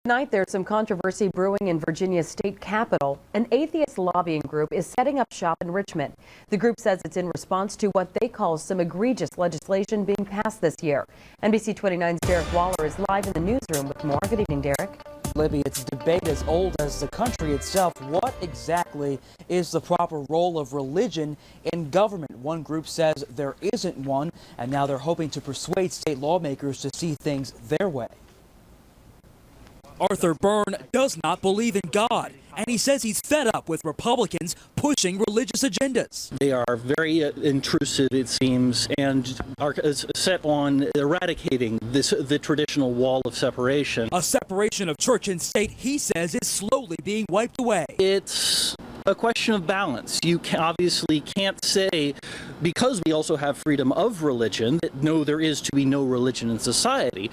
Tonight, there's some controversy brewing in Virginia's state capitol. An atheist lobbying group is setting up shop in Richmond. The group says it's in response to what they call some egregious legislation being passed this year. NBC 29's Derek Waller is live in the newsroom with more. Good evening, Derek. Libby, it's a debate as old as the country itself. What exactly is the proper role of religion in government? One group says there isn't one, and now they're hoping to persuade state lawmakers to see things their way. Arthur Byrne does not believe in God, and he says he's fed up with Republicans pushing religious agendas. They are very intrusive, it seems, and are set on eradicating the traditional wall of separation. A separation of church and state, he says, is slowly being wiped away. It's a question of balance. You obviously can't say, because we also have freedom of religion, that no, there is to be no religion in society,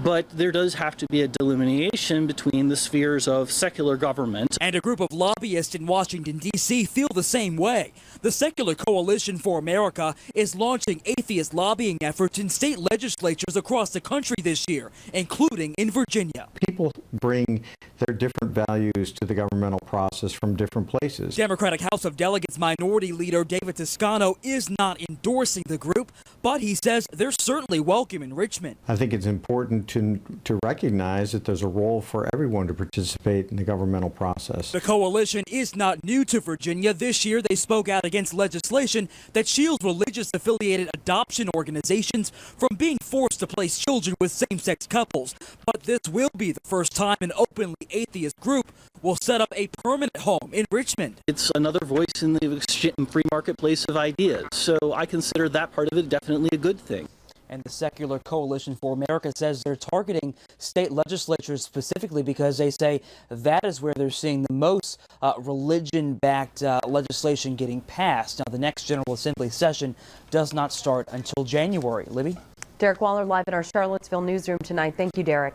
but there does have to be a delineation between the spheres of secular government. And a group of lobbyists in Washington, D.C. feel the same way. The Secular Coalition for America is launching atheist lobbying efforts in state legislatures across the country this year, including in Virginia. People bring their different values to the governmental process from different places. Democratic House of Delegates Minority Leader David Toscano is not endorsing the group, but he says they're certainly welcome in Richmond. I think it's important to recognize that there's a role for everyone to participate in the governmental process. The coalition is not new to Virginia. This year, they spoke out against legislation that shields religious-affiliated adoption organizations from being forced to place children with same-sex couples. But this will be the first time an openly atheist group will set up a permanent home in Richmond. It's another voice in the free marketplace of ideas, so I consider that part of it definitely a good thing. And the Secular Coalition for America says they're targeting state legislatures specifically because they say that is where they're seeing the most religion-backed legislation getting passed. Now, the next General Assembly session does not start until January. Libby? Derek Waller live in our Charlottesville newsroom tonight. Thank you, Derek.